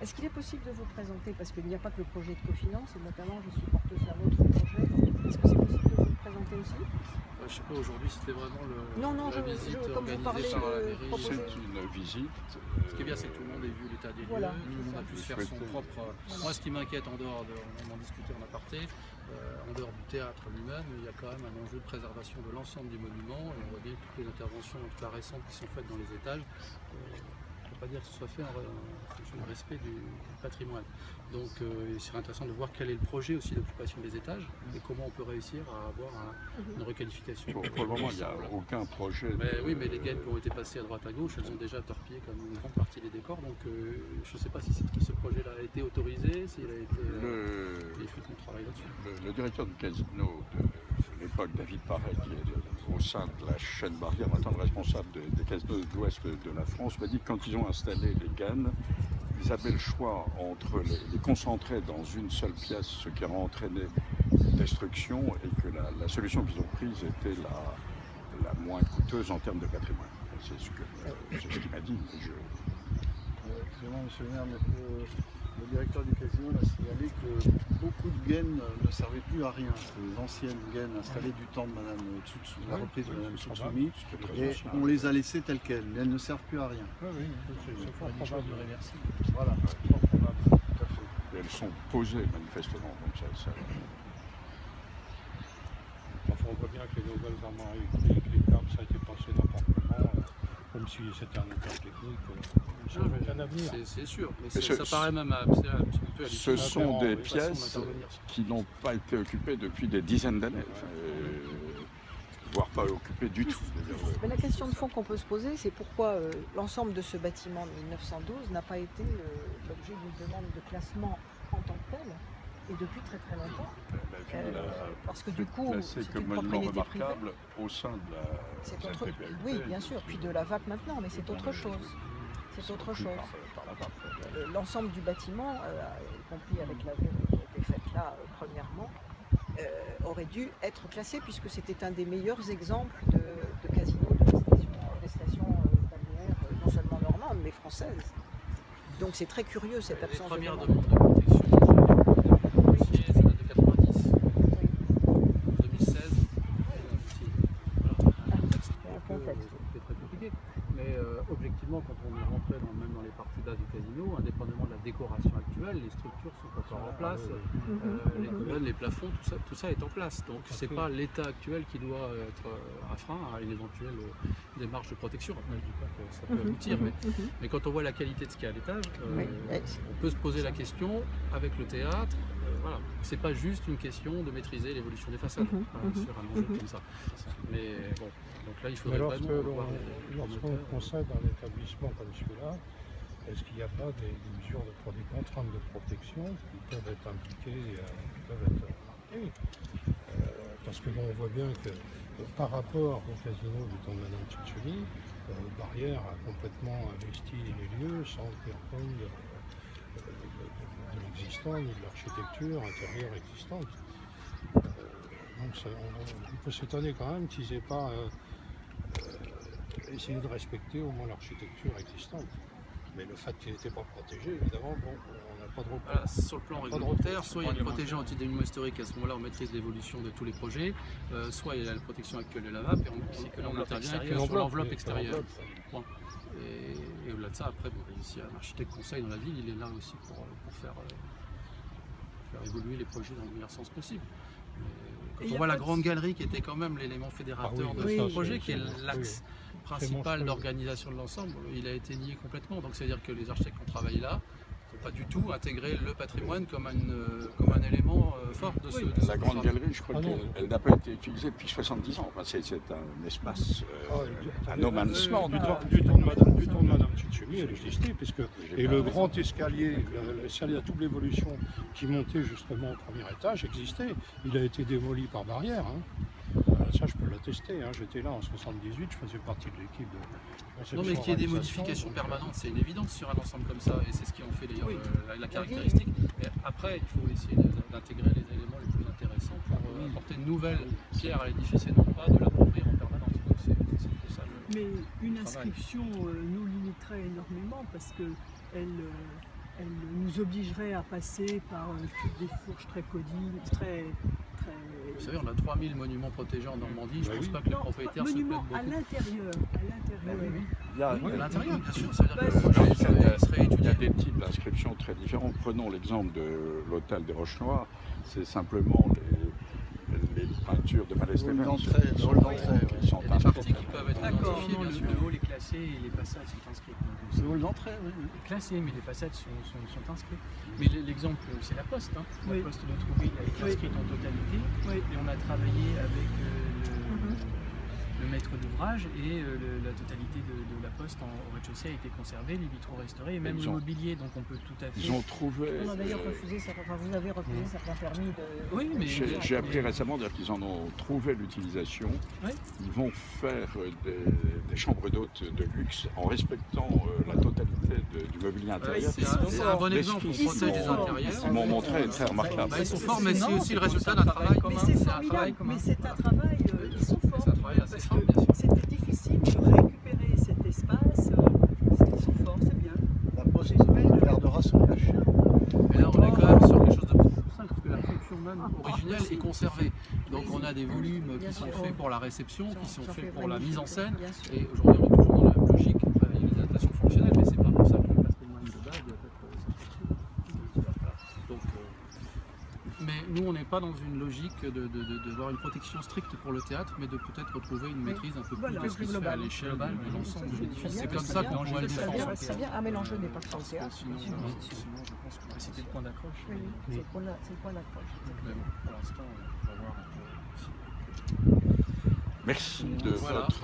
Est-ce qu'il est possible de vous présenter, parce qu'il n'y a pas que le projet de Cofinance, et notamment je suis porteuse d'un autre projet, est-ce que c'est possible de vous le présenter aussi? Je sais pas, aujourd'hui c'était vraiment Non, la visite comme vous parlez organisée par la de mairie. proposer. C'est une visite. Ce qui est bien, c'est que tout le monde ait vu l'état des lieux, Voilà, tout le monde a pu se faire son propre. Moi, ce qui m'inquiète en dehors on en discutait en aparté, en dehors du théâtre lui-même, il y a quand même un enjeu de préservation de l'ensemble du monument, et on voit bien toutes les interventions, en tout cas récentes, qui sont faites dans les étages. On ne peut pas dire que ce soit fait en fonction du respect du patrimoine. Donc il serait intéressant de voir quel est le projet aussi d'occupation des étages et comment on peut réussir à avoir une requalification. Pour le moment, il n'y a aucun projet. Oui, mais les gaines qui ont été passées à droite à gauche, elles ont déjà torpillé comme une grande partie des décors. Donc je ne sais pas si ce projet-là a été autorisé, s'il a été. Il faut qu'on travaille là-dessus. Le directeur du casino de l'époque, David Paré, qui est au sein de la chaîne Barrière, maintenant le responsable des casinos de l'ouest de la France, m'a dit que quand ils ont installé les gaines, ils avaient le choix entre les concentrer dans une seule pièce, ce qui a entraîné destruction, et que la solution qu'ils ont prise était la moins coûteuse en termes de patrimoine. C'est ce qu'il m'a dit. Excusez-moi, monsieur le maire, mais le directeur du casino a signalé que beaucoup de gaines ne servaient plus à rien. Les anciennes gaines installées du temps de la reprise de Mme Tsutsumi, et on les a laissées telles quelles. Elles ne servent plus à rien. Oui, c'est fort probable de réversible. Voilà, fort probable, tout à fait. Et elles sont posées manifestement. Donc Enfin, on voit bien que les nouvelles armoires électriques, les câbles, ça a été pensé n'importe comment, comme si c'était un auteur technique. Ça n'avait aucun avenir. C'est sûr, mais Mais ça paraît même un petit peu à ce sont des façon pièces d'intervenir. qui n'ont pas été occupées depuis des dizaines d'années, voire pas occupées du tout. Mais la question de fond qu'on peut se poser, c'est pourquoi l'ensemble de ce bâtiment de 1912 n'a pas été l'objet d'une demande de classement en tant que telle, et depuis très très longtemps. Parce que du coup, c'est c'est comme une monument propriété privée. remarquable au sein de la. C'est de la autre... PPLP. Oui, bien sûr, puis de la VAC maintenant, mais c'est autre chose. C'est autre chose. L'ensemble du bâtiment, y compris avec la vue qui a été faite là, premièrement, aurait dû être classé puisque c'était un des meilleurs exemples de casino des stations balnéaires, non seulement normandes, mais françaises. Donc c'est très curieux cette absence Les premières de demandes de protection, ça date de 90, 2016. C'est très compliqué. Mais objectivement, quand on est rentré même dans les parties basses du casino, indépendamment de la décoration actuelle, les structures sont encore en place, les colonnes, les plafonds, tout ça est en place. Donc c'est pas l'état actuel qui doit être un frein à une éventuelle démarche de protection. Après, je dis pas que ça peut aboutir, mais quand on voit la qualité de ce qu'il y a à l'étage, on peut se poser la question avec le théâtre. Voilà, c'est pas juste une question de maîtriser l'évolution des façades sur un enjeu comme ça. Mais bon, donc là il faudrait vraiment lorsqu'on procède à un établissement comme celui-là, est-ce qu'il n'y a pas des mesures des contraintes de protection qui peuvent être impliquées, qui peuvent être marquées parce que bon, on voit bien que par rapport au casino du temps de Mme Tsutsumi, Barrière a complètement investi les lieux sans tenir compte de l'existant ni de l'architecture intérieure existante. Donc on peut s'étonner quand même qu'ils n'aient pas essayé de respecter au moins l'architecture existante. Mais le fait qu'il n'était pas protégé, évidemment, bon, on n'a pas de recours. Voilà, sur le plan réglementaire, soit il y a le protégé anti-dénuement historique, à ce moment-là on maîtrise l'évolution de tous les projets, soit il y a la protection actuelle de la VAP, et on intervient sur l'enveloppe extérieure. Point. Et au-delà de ça, après, s'il y a un architecte conseil dans la ville, il est là aussi pour faire évoluer les projets dans le meilleur sens possible. Quand on voit la grande galerie qui était quand même l'élément fédérateur de ce projet, qui est l'axe principal d'organisation de l'ensemble, il a été nié complètement. Donc c'est-à-dire que les architectes qui ont travaillé là n'ont pas du tout intégré le patrimoine comme un élément fort de ce La grande galerie, je crois qu'elle n'a pas été utilisée depuis 70 ans. Enfin, c'est un espace, un no man's land. Du temps de Mme Tsutsumi, elle existait, et le grand escalier, l'escalier à double évolution qui montait justement au premier étage existait. Il a été démoli par Barrière. Ça, je peux l'attester. J'étais là en 78, je faisais partie de l'équipe de. Non, mais qu'il y ait des modifications permanentes, c'est une évidence sur un ensemble comme ça, et c'est ce qui en fait d'ailleurs la caractéristique. Mais après, il faut essayer d'intégrer les éléments les plus intéressants pour apporter une nouvelle pierre à l'édifice et non pas de l'appauvrir en permanence. Donc c'est plutôt ça Mais une inscription nous limiterait énormément parce qu'elle vous obligerait à passer par toutes des fourches très codiles, très... Vous savez, on a 3000 monuments protégés en Normandie. Je ne pense pas que les propriétaires se plaignent monuments beaucoup. à l'intérieur. À l'intérieur, bien sûr. Ça veut dire que le Il projet y a- serait il y étudié. a des types d'inscriptions très différents. Prenons l'exemple de l'hôtel des Roches-Noires. C'est simplement les peintures de Le hall Malestéphane d'entrée, le hall d'entrée, qui sont Il y a des parties inscrites. qui peuvent être D'accord, identifiées, bien sûr. Le hall est classé et les façades sont inscrites. Donc, Le hall d'entrée, oui. c'est classé, mais les façades sont inscrites. Mais l'exemple, c'est la Poste. Hein. Oui. La Poste de Trouville a été Oui. inscrite en totalité. Oui. Et on a travaillé avec le maître d'ouvrage et la totalité de la Poste au rez-de-chaussée a été conservée, les vitraux restaurés et même Ils le ont- mobilier. Donc on peut tout à fait. Ils ont trouvé. On a d'ailleurs refusé, vous avez refusé certains permis de... Oui, mais J'ai appris récemment dire qu'ils en ont trouvé l'utilisation. Oui. Ils vont faire des chambres d'hôtes de luxe en respectant la totalité du mobilier intérieur. C'est un bon exemple. On L'esquisse protège les qu'ils m'ont- intérieurs. qu'ils m'ont montré est très remarquable. Ils sont forts, mais c'est Non, aussi le c'est résultat d'un travail commun. Mais c'est C'est un travail formidable, commun. mais c'est un travail, ils sont forts. C'est un travail assez parce fort, que bien sûr. c'était difficile de récupérer cet espace. Ils sont forts, c'est bien. La Poste gardera son cachet. Mais là, on est quand même sur quelque chose de beaucoup plus simple, parce que la fonction même originelle est conservée. Donc on a des volumes qui sont faits pour la réception, qui sont faits pour la mise en scène. Bien sûr. Et aujourd'hui, on est toujours dans la logique de travailler les adaptations fonctionnelles, mais c'est pas pour ça que le patrimoine de base doit être donc, mais nous, on n'est pas dans une logique de voir une protection stricte pour le théâtre, mais de peut-être retrouver une maîtrise un peu plus Voilà, de ce qui se fait à globale. l'échelle de l'ensemble de l'édifice. C'est comme très ça bien, qu'on pourrait le très défendre. bien, très bien. Ah, mais l'enjeu n'est pas que sur le théâtre. Sinon, bien sûr, bien sûr. Sinon, je pense que c'était le point d'accroche. Oui, oui, c'est le point d'accroche. Mais bon, pour l'instant, on va voir un peu. Merci de Voilà. votre